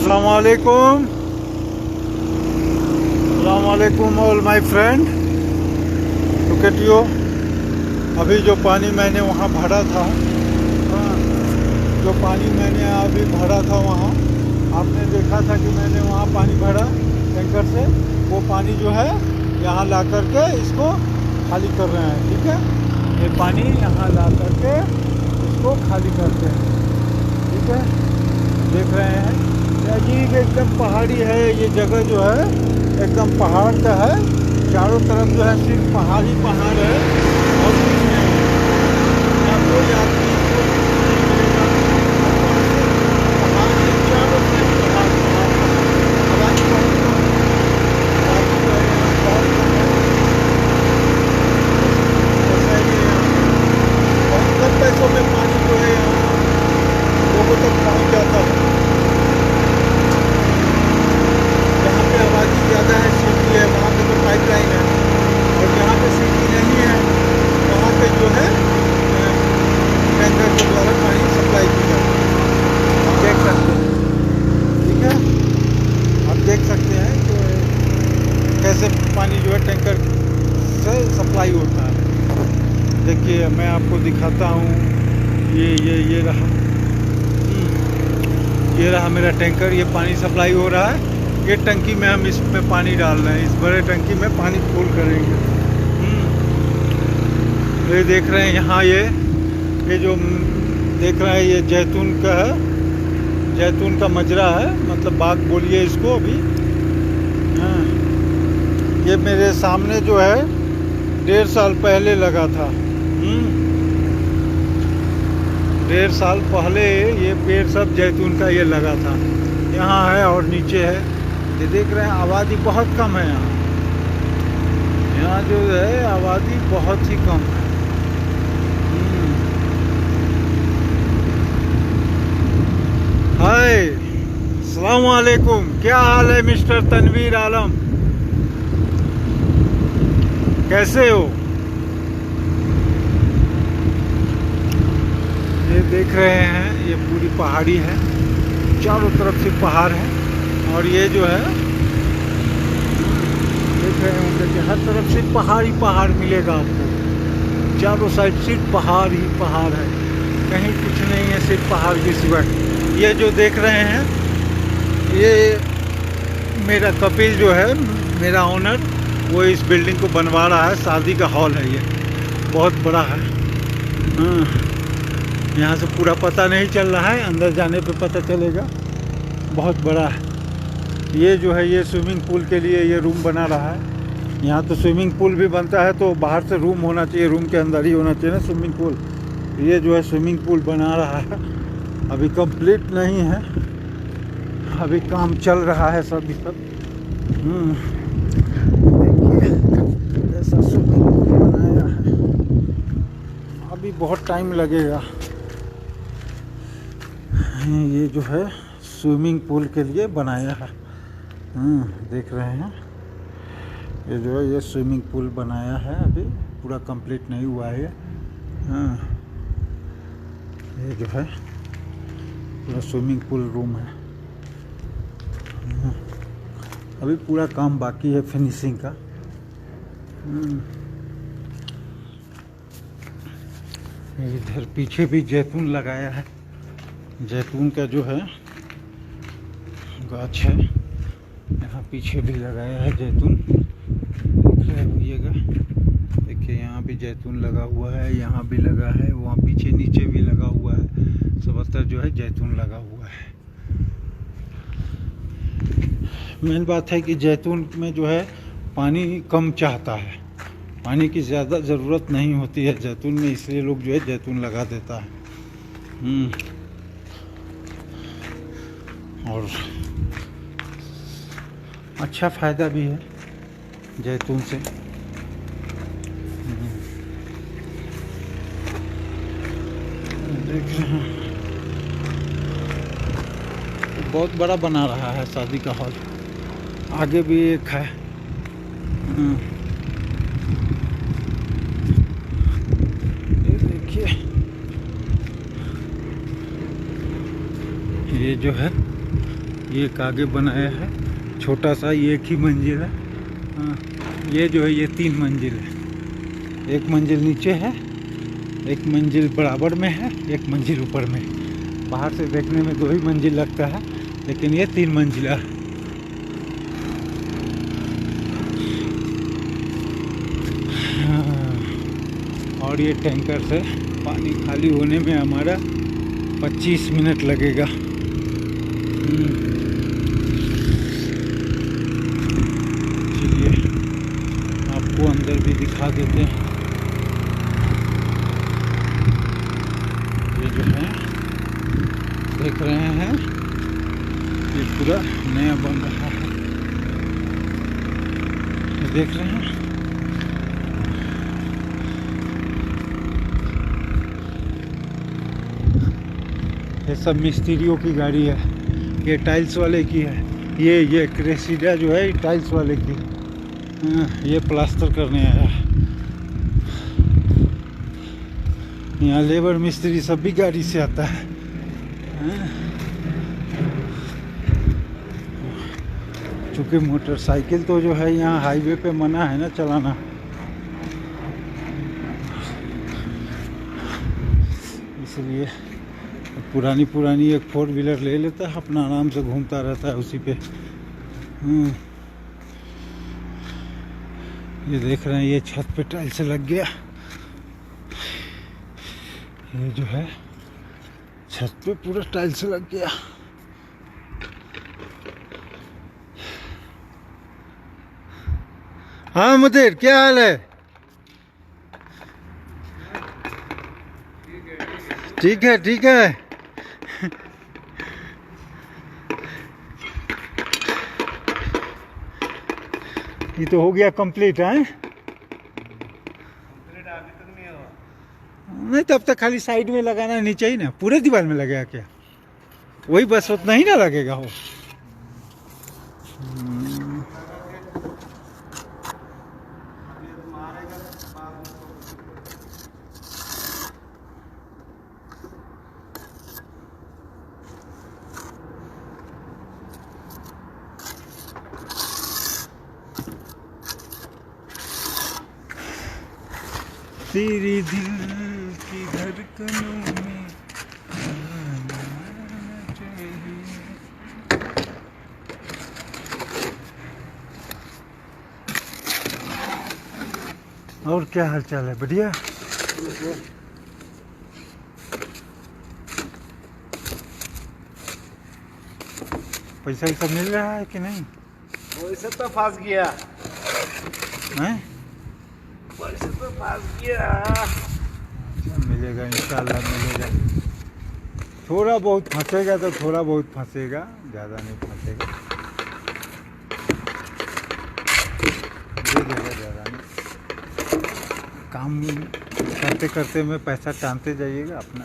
अस्सलामुअलैकुम all my friend. Look at you. अभी जो पानी मैंने वहाँ भरा था, जो पानी मैंने अभी भरा था वहाँ, आपने देखा था कि मैंने वहाँ पानी भरा टैंकर से। वो पानी जो है यहाँ ला करके इसको खाली कर रहे हैं। ठीक है, ये पानी यहाँ ला करके इसको खाली करते हैं। ठीक है, देख रहे हैं अजीब एकदम पहाड़ी है ये जगह, जो है एकदम पहाड़ का है। चारों तरफ जो है सिर्फ पहाड़ ही पहाड़ है और कुछ नहीं है। यहाँ कोई आदमी को नहीं मिलेगा। पहाड़ है, चारों तरफ पहाड़ पहाड़। आवाज़ बहुत कम है, आवाज़ जो है यहाँ बहुत कम है। ऐसा ही है यहाँ बहुत कम पैसों में पानी जो है यहाँ लोगों तक पहुँच जाता है। जहाँ पे आबादी ज़्यादा है, सिटी है, वहाँ पे तो पाइपलाइन है, और जहाँ पे सिटी नहीं है वहाँ पे जो है टैंकर के द्वारा पानी सप्लाई की जाती है। आप देख सकते हैं। ठीक है, आप देख सकते हैं कि कैसे पानी जो है टैंकर से सप्लाई होता है। देखिए मैं आपको दिखाता हूँ। ये रहा, ये रहा मेरा टैंकर। ये पानी सप्लाई हो रहा है। ये टंकी में हम इसमें पानी डाल रहे हैं, इस बड़े टंकी में पानी फुल करेंगे। ये देख रहे हैं यहाँ, ये जो देख रहे हैं ये जैतून का है, जैतून का मजरा है, मतलब बाग बोलिए इसको। अभी ये मेरे सामने जो है 1.5 साल पहले लगा था। 1.5 साल पहले ये पेड़ सब जैतून का ये लगा था। यहाँ है और नीचे है, ये देख रहे हैं। आबादी बहुत कम है यहाँ, यहाँ जो है आबादी बहुत ही कम है। हाय, अस्सलाम वालेकुम, क्या हाल है मिस्टर तनवीर आलम, कैसे हो? ये देख रहे हैं ये पूरी पहाड़ी है, चारों तरफ से पहाड़ है। और ये जो है देख रहे होंगे कि हर तरफ से पहाड़ ही पहाड़ मिलेगा आपको। चारों साइड सिर्फ पहाड़ ही पहाड़ है, कहीं कुछ नहीं है, सिर्फ पहाड़ के सिवाय। ये जो देख रहे हैं ये मेरा कपिल जो है, मेरा ओनर, वो इस बिल्डिंग को बनवा रहा है। शादी का हॉल है ये, बहुत बड़ा है। यहाँ से पूरा पता नहीं चल रहा है, अंदर जाने पे पता चलेगा। बहुत बड़ा है ये जो है। ये स्विमिंग पूल के लिए ये रूम बना रहा है। यहाँ तो स्विमिंग पूल भी बनता है तो बाहर से रूम होना चाहिए, रूम के अंदर ही होना चाहिए ना स्विमिंग पूल। ये जो है स्विमिंग पूल बना रहा है, अभी कंप्लीट नहीं है, अभी काम चल रहा है सब। देखिए ऐसा स्विमिंग पूल बनाया है, अभी बहुत टाइम लगेगा। ये जो है स्विमिंग पूल के लिए बनाया है। देख रहे हैं ये जो है, ये स्विमिंग पूल बनाया है, अभी पूरा कंप्लीट नहीं हुआ है। ये जो है पूरा स्विमिंग पूल रूम है। अभी पूरा काम बाकी है फिनिशिंग का। इधर पीछे भी जैतून लगाया है, जैतून का जो है गाछ है, यहाँ पीछे भी लगाया है जैतून। होइएगा, देखिए यहाँ भी जैतून लगा हुआ है, यहाँ भी लगा है, वहाँ पीछे नीचे भी लगा हुआ है, सब तरफ जो है जैतून लगा हुआ है। मेन बात है कि जैतून में जो है पानी कम चाहता है, पानी की ज़्यादा ज़रूरत नहीं होती है जैतून में, इसलिए लोग जो है जैतून लगा देता है। और अच्छा फ़ायदा भी है जैतून से। देख रहे हैं बहुत बड़ा बना रहा है शादी का हॉल। आगे भी एक है। ये देखिए ये जो है ये एक आगे बनाया है छोटा सा, ये एक ही मंजिल है। हाँ, ये जो है ये 3 मंजिल है। एक मंजिल नीचे है, एक मंजिल बराबर में है, एक मंजिल ऊपर में। बाहर से देखने में 2 ही मंजिल लगता है, लेकिन ये 3 मंजिला है। और ये टैंकर से पानी खाली होने में हमारा 25 मिनट लगेगा। चलिए आपको अंदर भी दिखा देते हैं। ये जो है देख रहे हैं, ये पूरा नया बन रहा है। ये देख रहे हैं, ये सब मिस्त्रियों की गाड़ी है। ये टाइल्स वाले की है। ये क्रेसिडा जो है टाइल्स वाले की। ये प्लास्टर करने आया है। यहाँ लेबर मिस्त्री सब भी गाड़ी से आता है। चूँकि मोटरसाइकिल तो जो है यहाँ हाईवे पे मना है ना चलाना, इसलिए पुरानी एक 4 व्हीलर ले लेता है, अपना आराम से घूमता रहता है उसी पे। ये देख रहे हैं, ये छत पे टाइल्स लग गया। ये जो है छत पे पूरा टाइल्स लग गया। हाँ मुदीर, क्या हाल है? ठीक है, ठीक है। ये तो हो गया कंप्लीट है। नहीं, तब तक खाली साइड में लगाना, नीचे ही ना, पूरे दीवार में लगेगा क्या? वही बस उतना ही ना लगेगा वो। तेरे दिल की धड़कनों में आना चाहिए। और क्या हाल चाल है? बढ़िया। पैसा ही सब मिल रहा है कि नहीं? वैसे तो फंस गया हैं? वैसे तो फंस गया। मिलेगा, इंशाल्लाह मिलेगा। थोड़ा बहुत फंसेगा तो थोड़ा बहुत फंसेगा, ज़्यादा नहीं फंसेगा। दे देगा, ज़्यादा नहीं। काम करते करते में पैसा टानते जाइएगा अपना।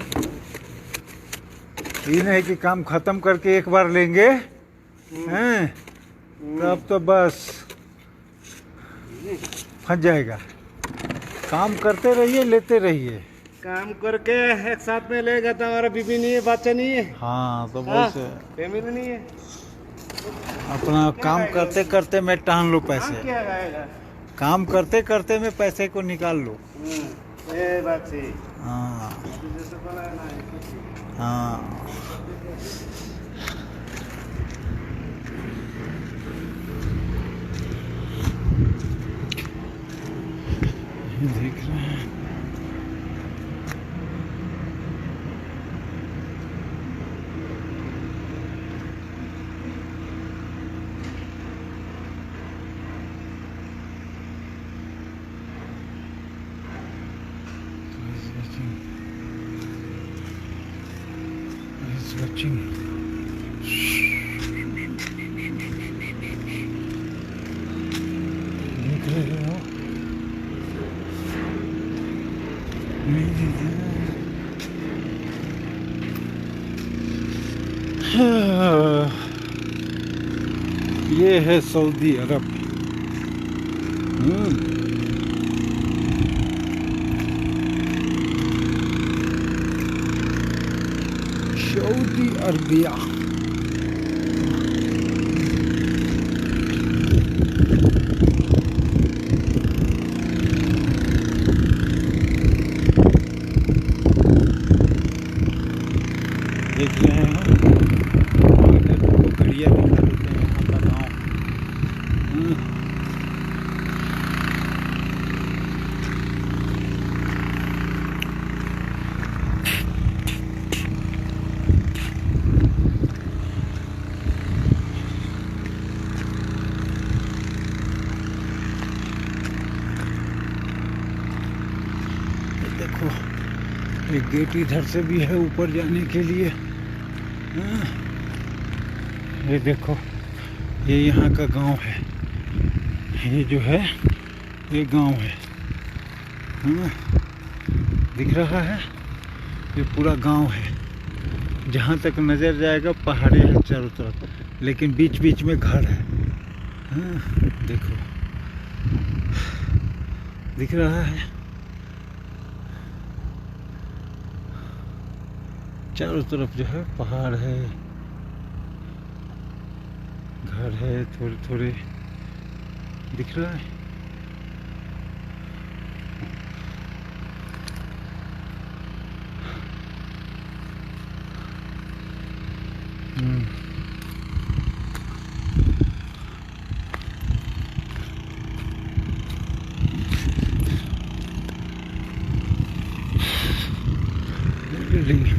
ये नहीं कि काम ख़त्म करके एक बार लेंगे हैं, तब तो बस फंस जाएगा। काम करते रहिए, लेते रहिए। काम करके एक साथ में लेगा तो हमारा बीबी नहीं है, बच्चा नहीं है। हाँ, तो बहुत से फैमिली नहीं है। अपना काम करते करते मैं टान लो पैसे। क्या गाएगा? काम करते करते में पैसे को निकाल लो। ये बात सही। हाँ हाँ। ये देख रहे हैं, he's watching. देख रहे हो? ये है सऊदी अरब। Saudi Arabia. देख रहे हैं और इधर तुमको गड़िया दिखा देते हैं यहाँ का गाँव। देखो एक गेट इधर से भी है ऊपर जाने के लिए। ये देखो ये यहाँ का गांव है, ये जो है ये गांव है। दिख रहा है ये पूरा गांव है। जहाँ तक नज़र जाएगा पहाड़े हैं चारों तरफ, लेकिन बीच बीच में घर है। देखो दिख रहा है चारों तरफ जो है पहाड़ है, घर है, थोड़े थोड़े दिख रहा है। really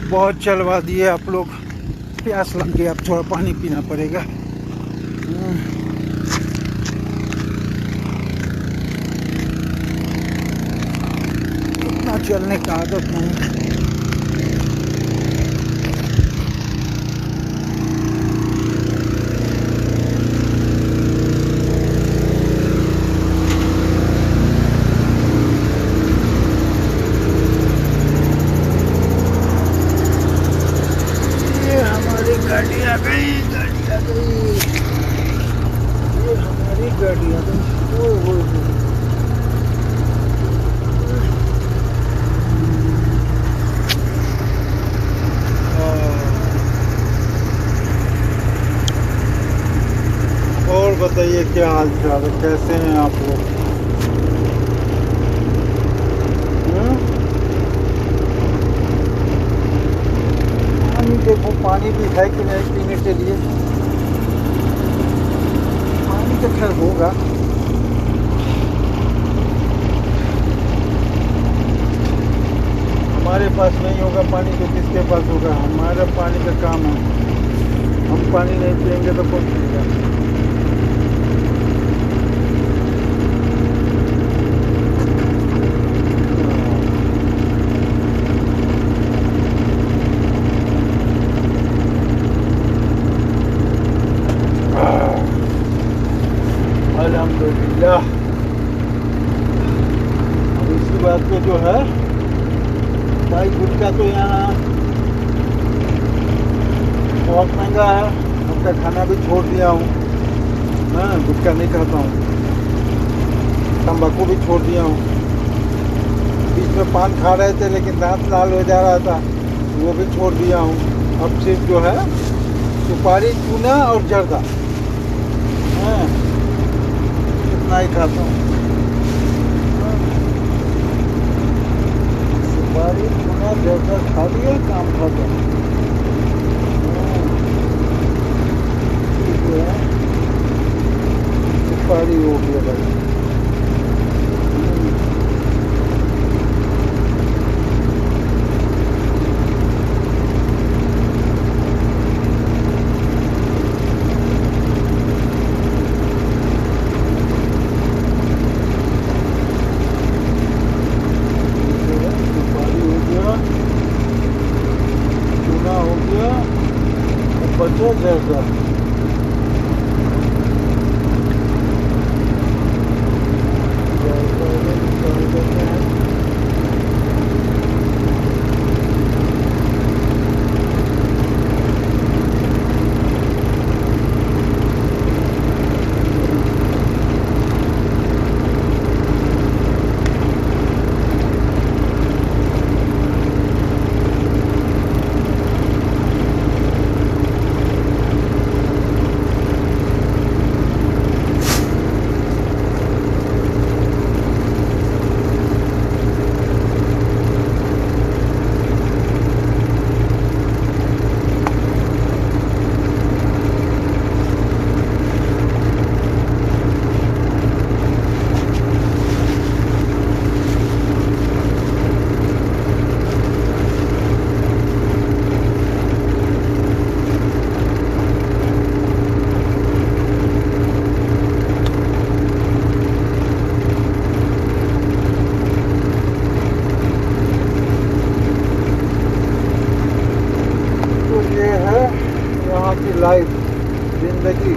बहुत चलवा दिए आप लोग, प्यास लग गई, अब थोड़ा पानी पीना पड़ेगा। इतना चलने का आदत नहीं है। गाड़ी आ गई, गाड़ी आ गई, ये हमारी गाड़ी आ गई। और बताइए क्या हाल चाल है, कैसे हैं आप लोग? देखो पानी भी है कि नहीं पीने के लिए। पानी तो खैर होगा, हमारे पास नहीं होगा पानी तो किसके पास होगा? हमारा पानी का काम है, हम पानी नहीं पिएंगे तो कौन पिएगा? अल्हम्दुलिल्लाह। अब इसी बात पे जो है भाई, गुटखा तो यहाँ बहुत महंगा है, गुटखा खाना भी छोड़ दिया हूँ। हाँ, गुटखा नहीं खाता हूँ, तंबाकू भी छोड़ दिया हूँ। बीच में पान खा रहे थे लेकिन दांत लाल हो जा रहा था, वो भी छोड़ दिया हूँ। अब सिर्फ जो है सुपारी, चूना और जर्दा, हाँ इतना ही खाता हूँ। सुपारी, चूना, जर्दा खा लिया, काम खत्म। सुपारी हो गया भाई। बचा जर्दा, यहाँ की लाइफ जिंदगी।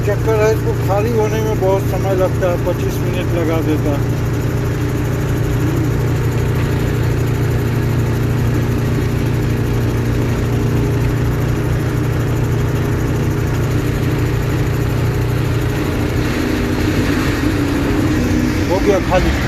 चक्कर है, इसको खाली होने में बहुत समय लगता है, 25 मिनट लगा देता है। हो गया खाली।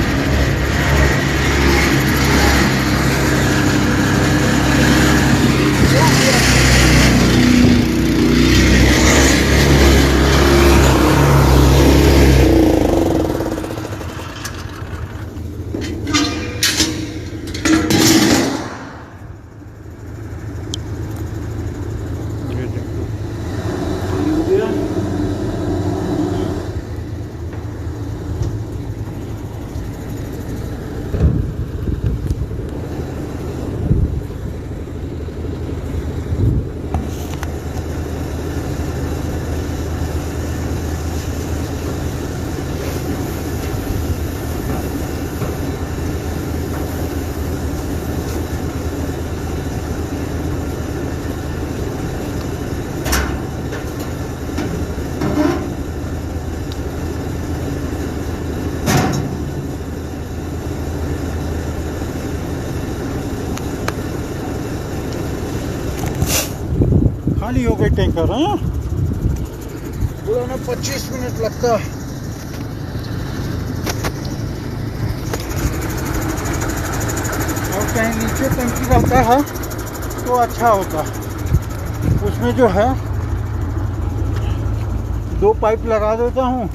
खाली हो गई टैंकर। हाँ, पूरा ना 25 मिनट लगता है। और कहीं नीचे टंकी रहता है तो अच्छा होता है। उसमें जो है 2 पाइप लगा देता हूँ,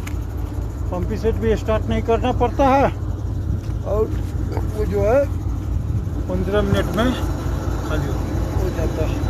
पंपी सेट भी स्टार्ट नहीं करना पड़ता है और वो जो है 15 मिनट में खाली हो जाता है।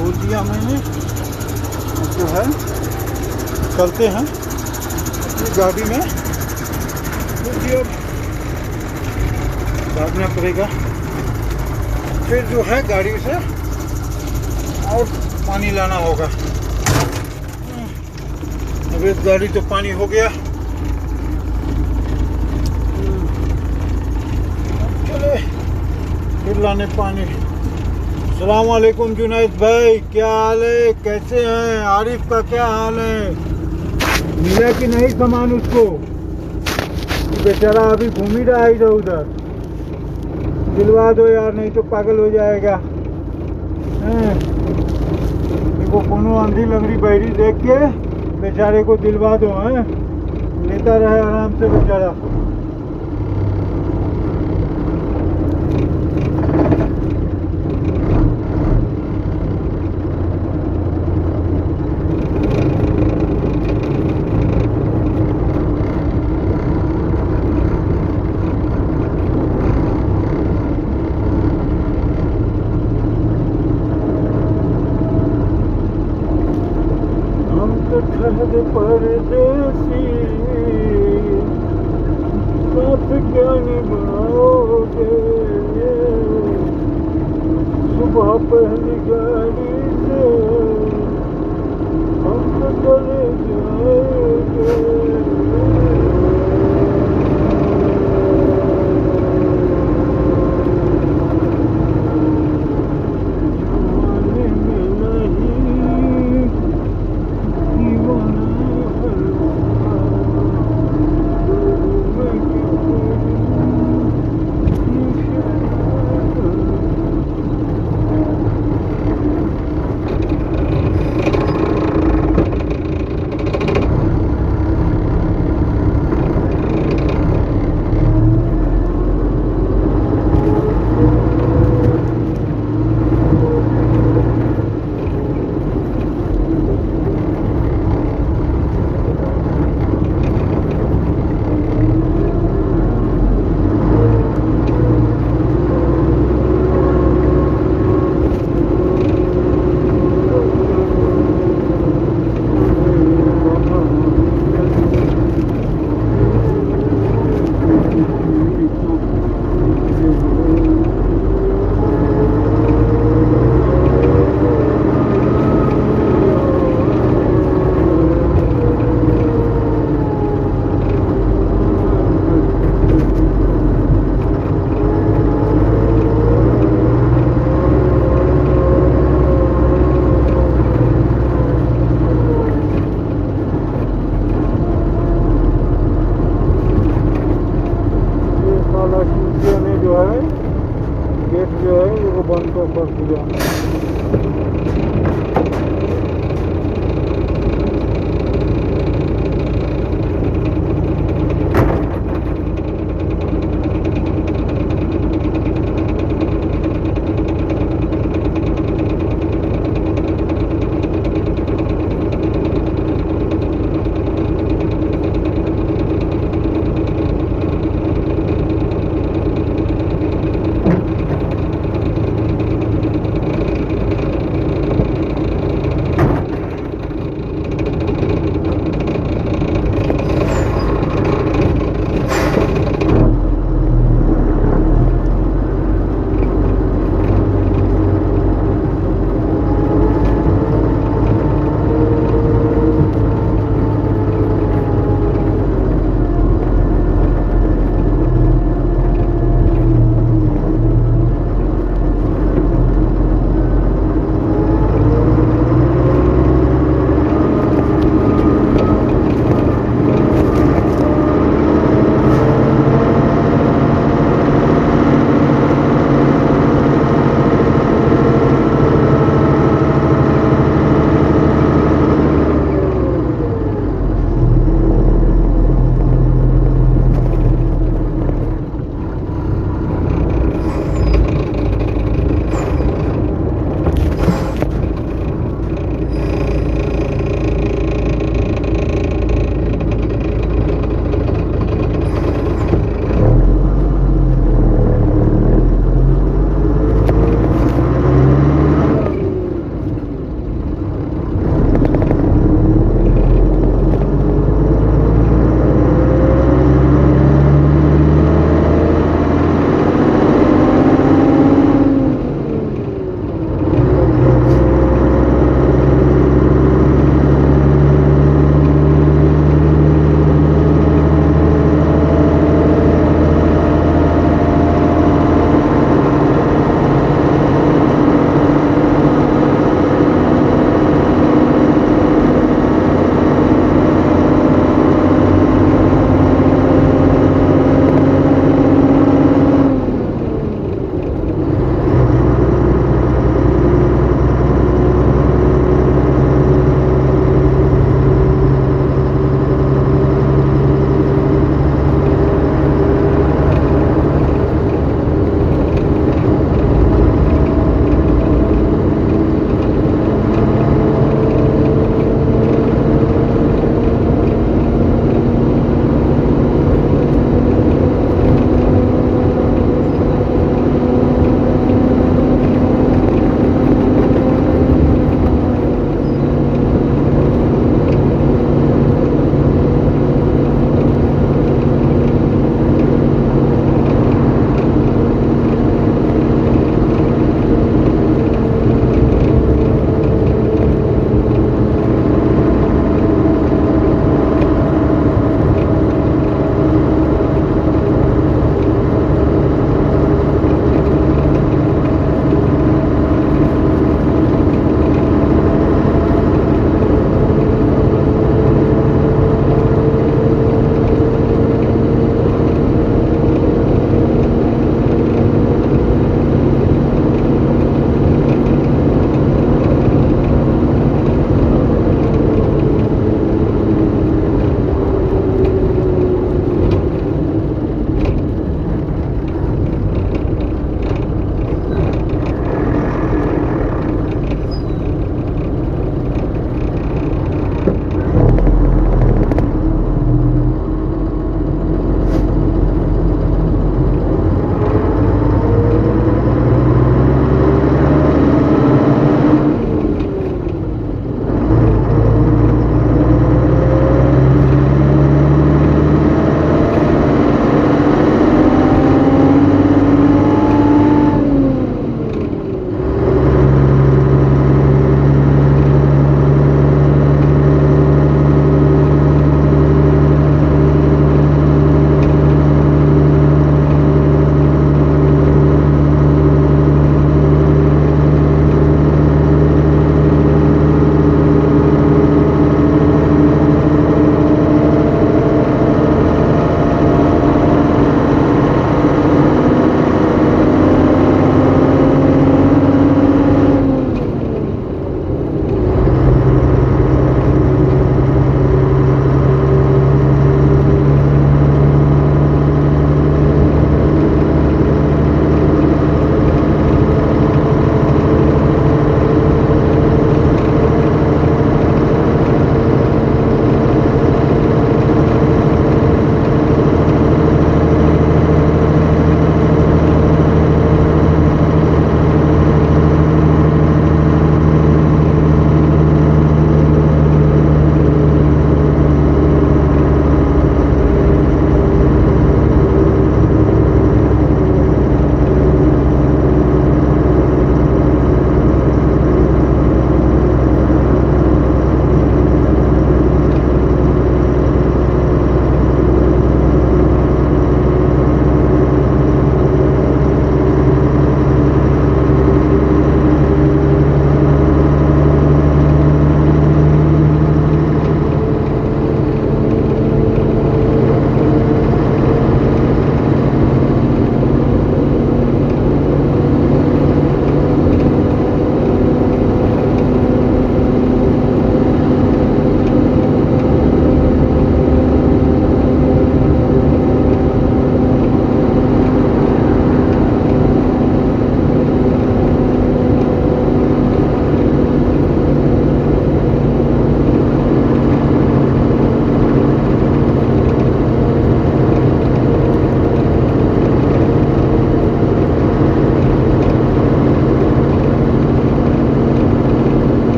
बोल दिया मैंने। अब जो है चलते हैं अपनी गाड़ी में, क्योंकि अब भागना पड़ेगा। फिर जो है गाड़ी से और पानी लाना होगा। अब एक गाड़ी तो पानी हो गया, चले फिर लाने पानी। अस्सलाम वालेकुम जुनैद भाई, क्या हाल है, कैसे हैं? आरिफ का क्या हाल है? मिला कि नहीं सामान उसको? बेचारा अभी घूम ही रहा है इधर उधर। दिलवा दो यार, नहीं तो पागल हो जाएगा। देखो कोनो आंधी लंगड़ी बैरी देख के बेचारे को दिलवा दो। लेता रहे आराम से बेचारा। परदेसी साथ क्या निभाओगे? सुबह पहली गाड़ी से हम तो चले जाएंगे। गेट जो है वो बंद कर दिया।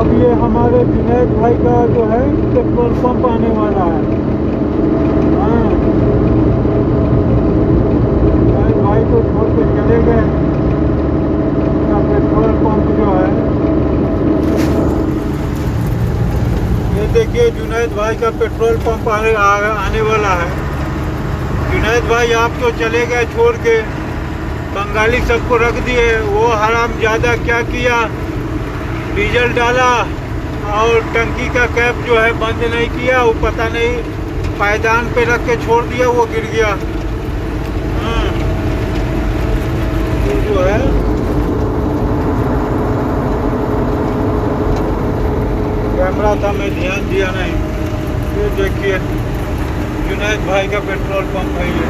अब ये हमारे जुनैद भाई का जो है पेट्रोल पंप आने वाला है। हाँ, जुनैद भाई को छोड़ के चले गए। इसका पेट्रोल पंप जो है, ये देखिए जुनैद भाई का पेट्रोल पंप आने वाला है। जुनैद भाई आप तो चले गए छोड़ के, बंगाली सबको रख दिए। वो हराम ज़्यादा क्या किया, डीजल डाला और टंकी का कैप जो है बंद नहीं किया। वो पता नहीं पायदान पे रख के छोड़ दिया, वो गिर गया। हाँ, ये जो है कैमरा था, मैं ध्यान दिया नहीं। ये देखिए जुनैद भाई का पेट्रोल पंप है ये।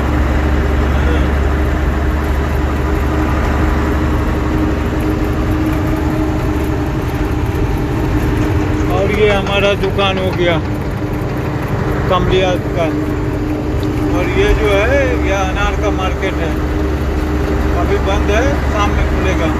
और ये हमारा दुकान हो गया कमलिया दुकान। और ये जो है ये अनार का मार्केट है, अभी बंद है, शाम में खुलेगा।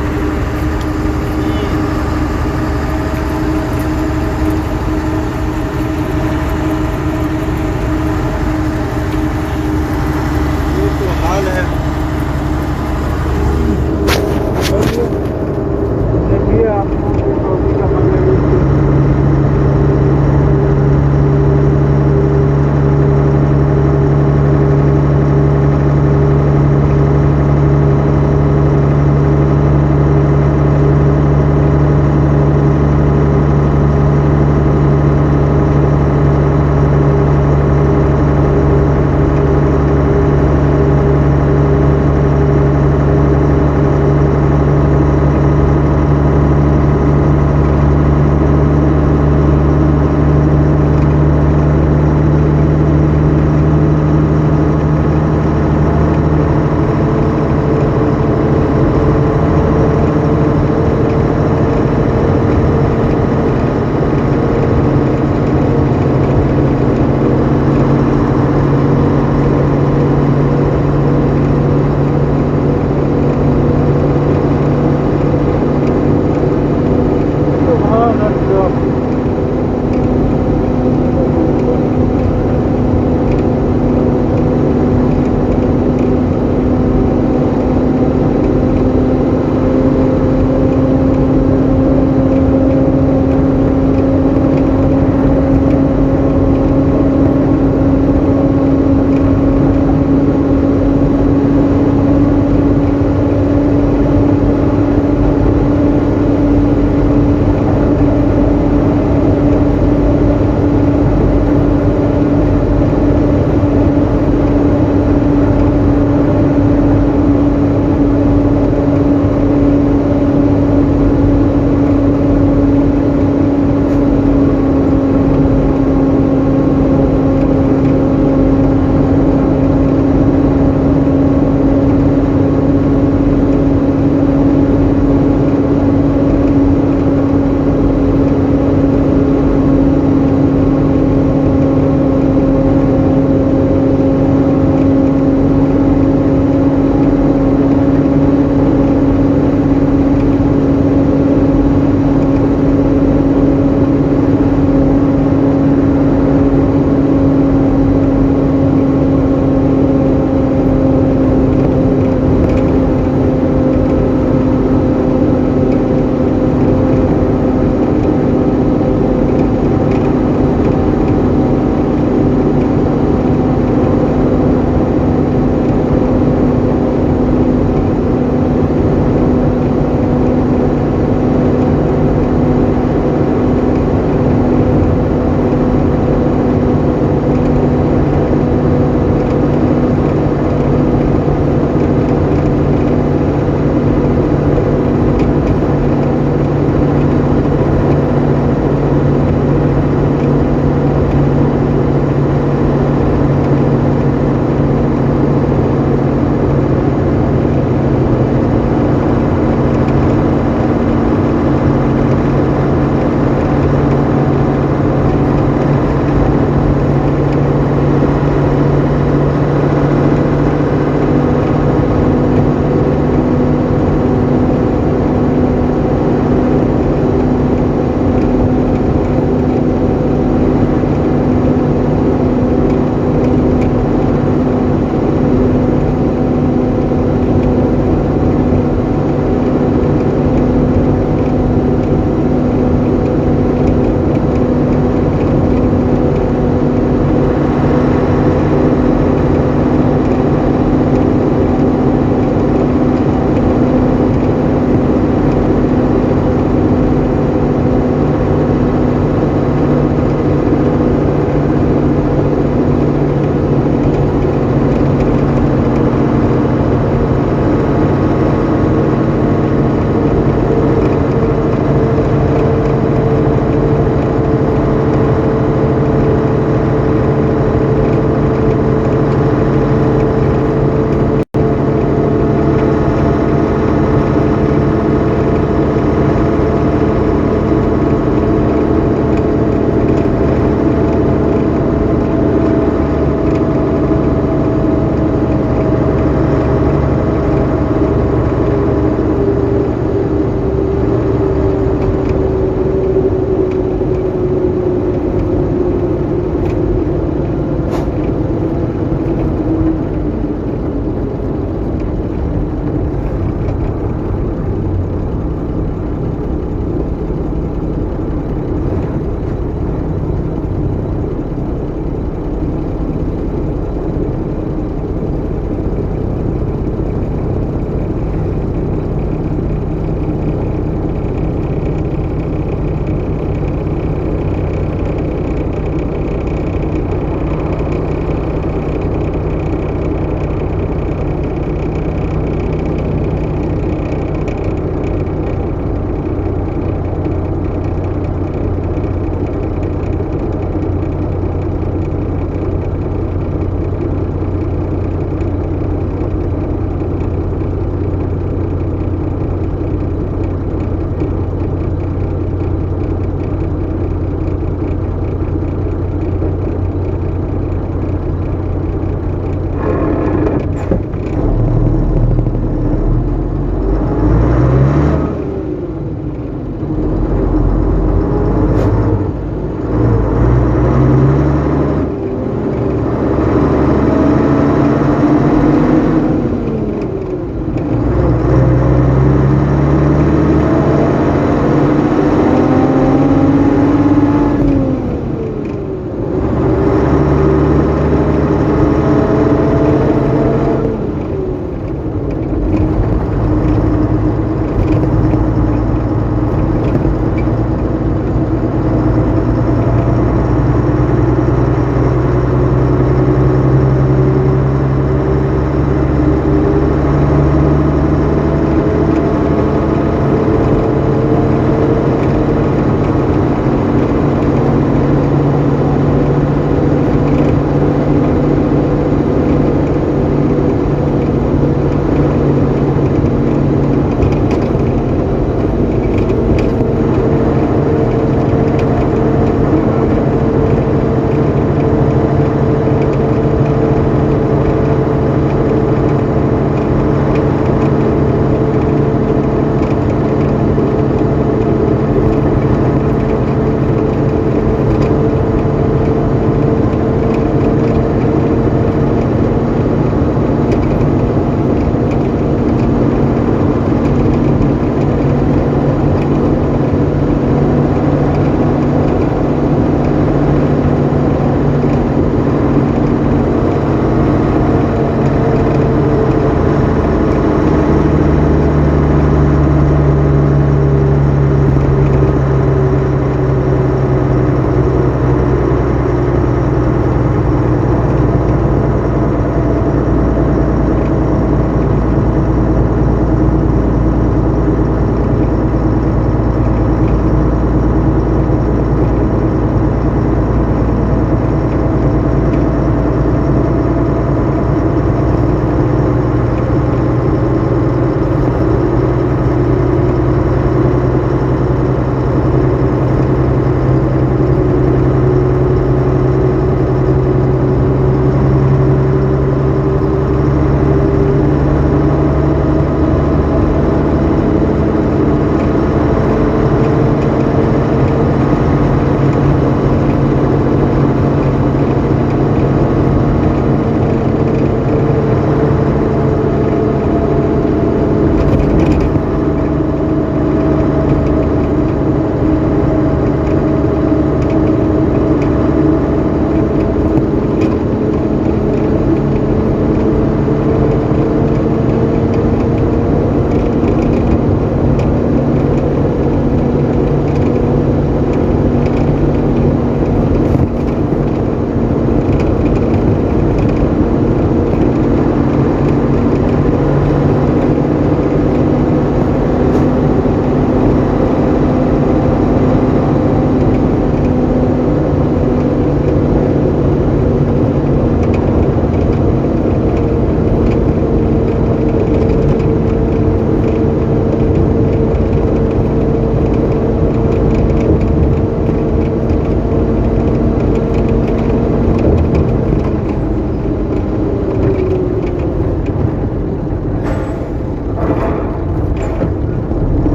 ये तो हाल है। देखिए आप सऊदी का मतलब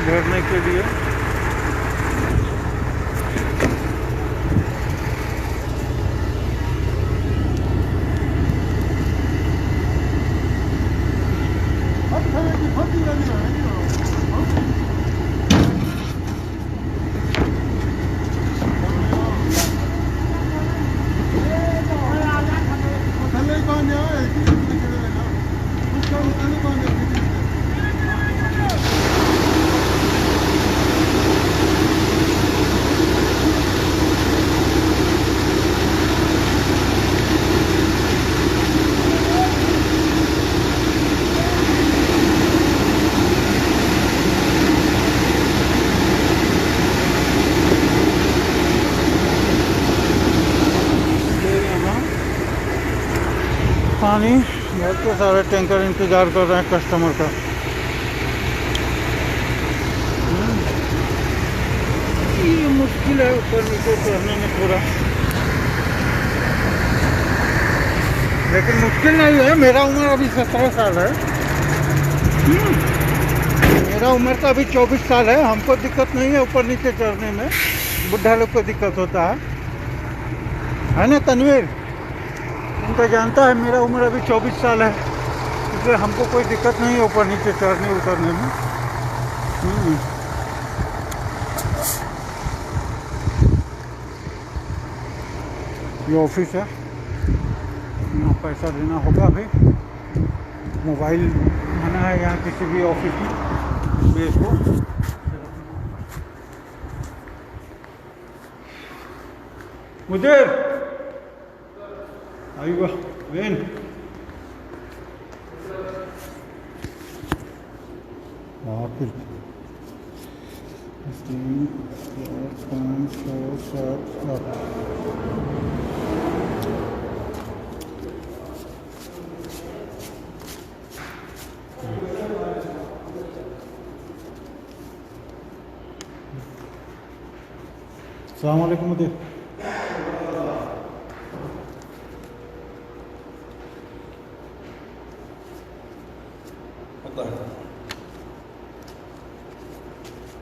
भरने के लिए। पानी बहुत तो सारे टैंकर इंतज़ार कर रहे हैं कस्टमर का। ये मुश्किल है ऊपर नीचे चढ़ने में थोड़ा, लेकिन मुश्किल नहीं है। मेरा उम्र अभी 17 साल है। मेरा उम्र तो अभी 24 साल है। हमको दिक्कत नहीं है ऊपर नीचे चढ़ने में, बुढ़ा लोग को दिक्कत होता है ना तनवीर? उनका जानता है मेरा उम्र अभी 24 साल है, इसलिए हमको कोई दिक्कत नहीं है ऊपर नीचे चढ़ने उतरने में। ये ऑफिस है, यहाँ पैसा देना होगा। अभी मोबाइल मना है यहाँ किसी भी ऑफिस में बेस को। मुझे आइए वेन फिर 3 4 5 6 7 8। अस्सलाम वालेकुम। मुझे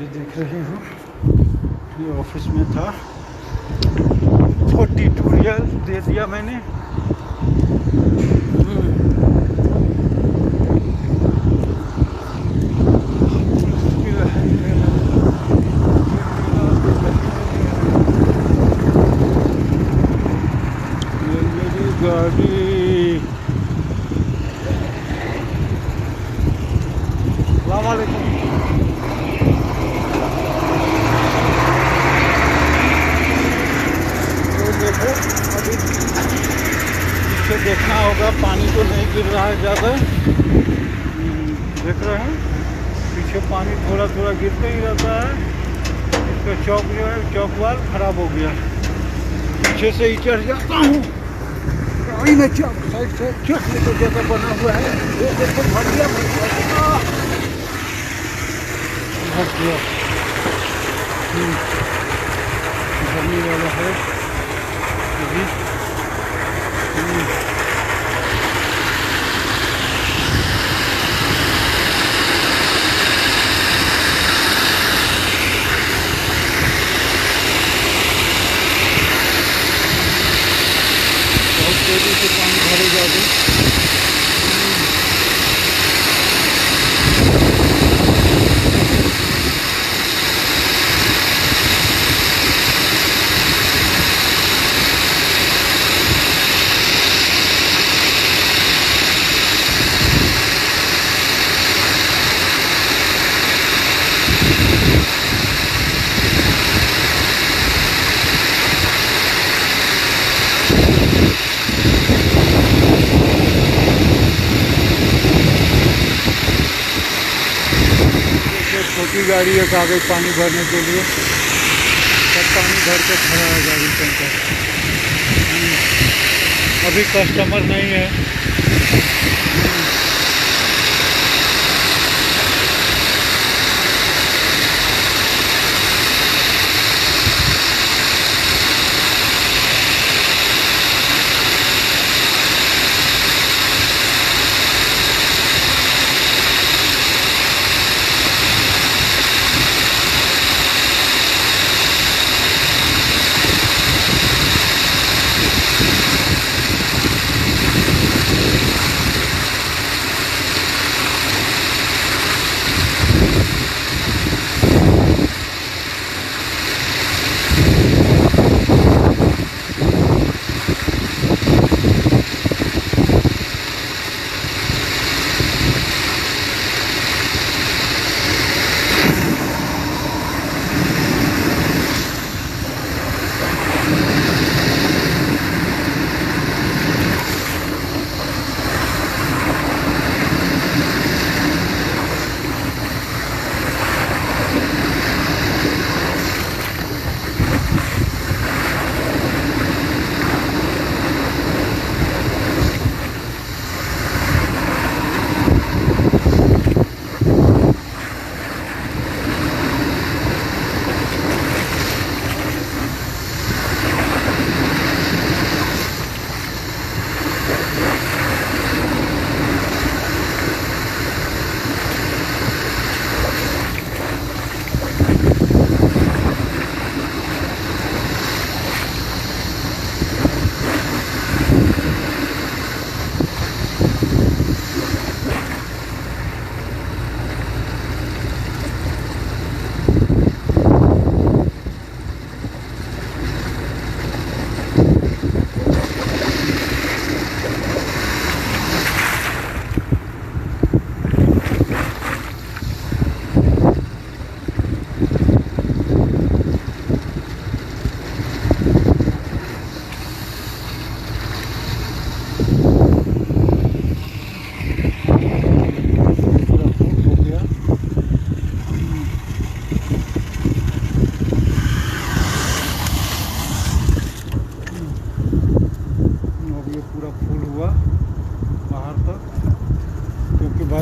ये देख रहे हो ये ऑफिस में था, वो ट्यूटोरियल दे दिया मैंने। देखना होगा पानी तो नहीं गिर रहा है ज़्यादा। देख रहे हैं पीछे पानी थोड़ा थोड़ा गिरते ही रहता है। इसका चौक जो है चौक वाल खराब हो गया, पीछे से ही चढ़ जाता हूँ। गाड़ी में चौक साइड से चढ़ने को जगह बना हुआ है। ये देखो भरिया भरने वाला है अभी। तेजी से पानी भरेगा अभी। छोटी गाड़ी है कागज पानी भरने के लिए, सब पानी भर के खड़ा है गाड़ी टैंकर। अभी कस्टमर नहीं है।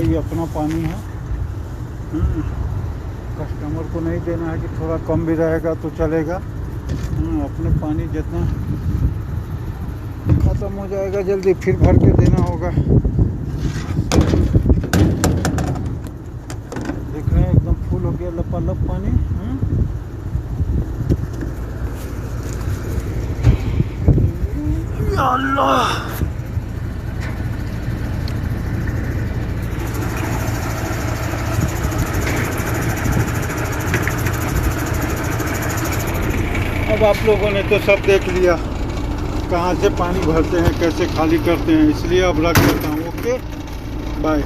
ये अपना पानी है। कस्टमर को नहीं देना है कि थोड़ा कम भी रहेगा तो चलेगा। अपने पानी जितना ख़त्म हो जाएगा जल्दी फिर भर के देना होगा। देख रहे हैं एकदम फुल हो गया लपालप पानी। या अल्लाह, अब आप लोगों ने तो सब देख लिया कहाँ से पानी भरते हैं, कैसे खाली करते हैं, इसलिए अब रख देता हूँ। Okay bye.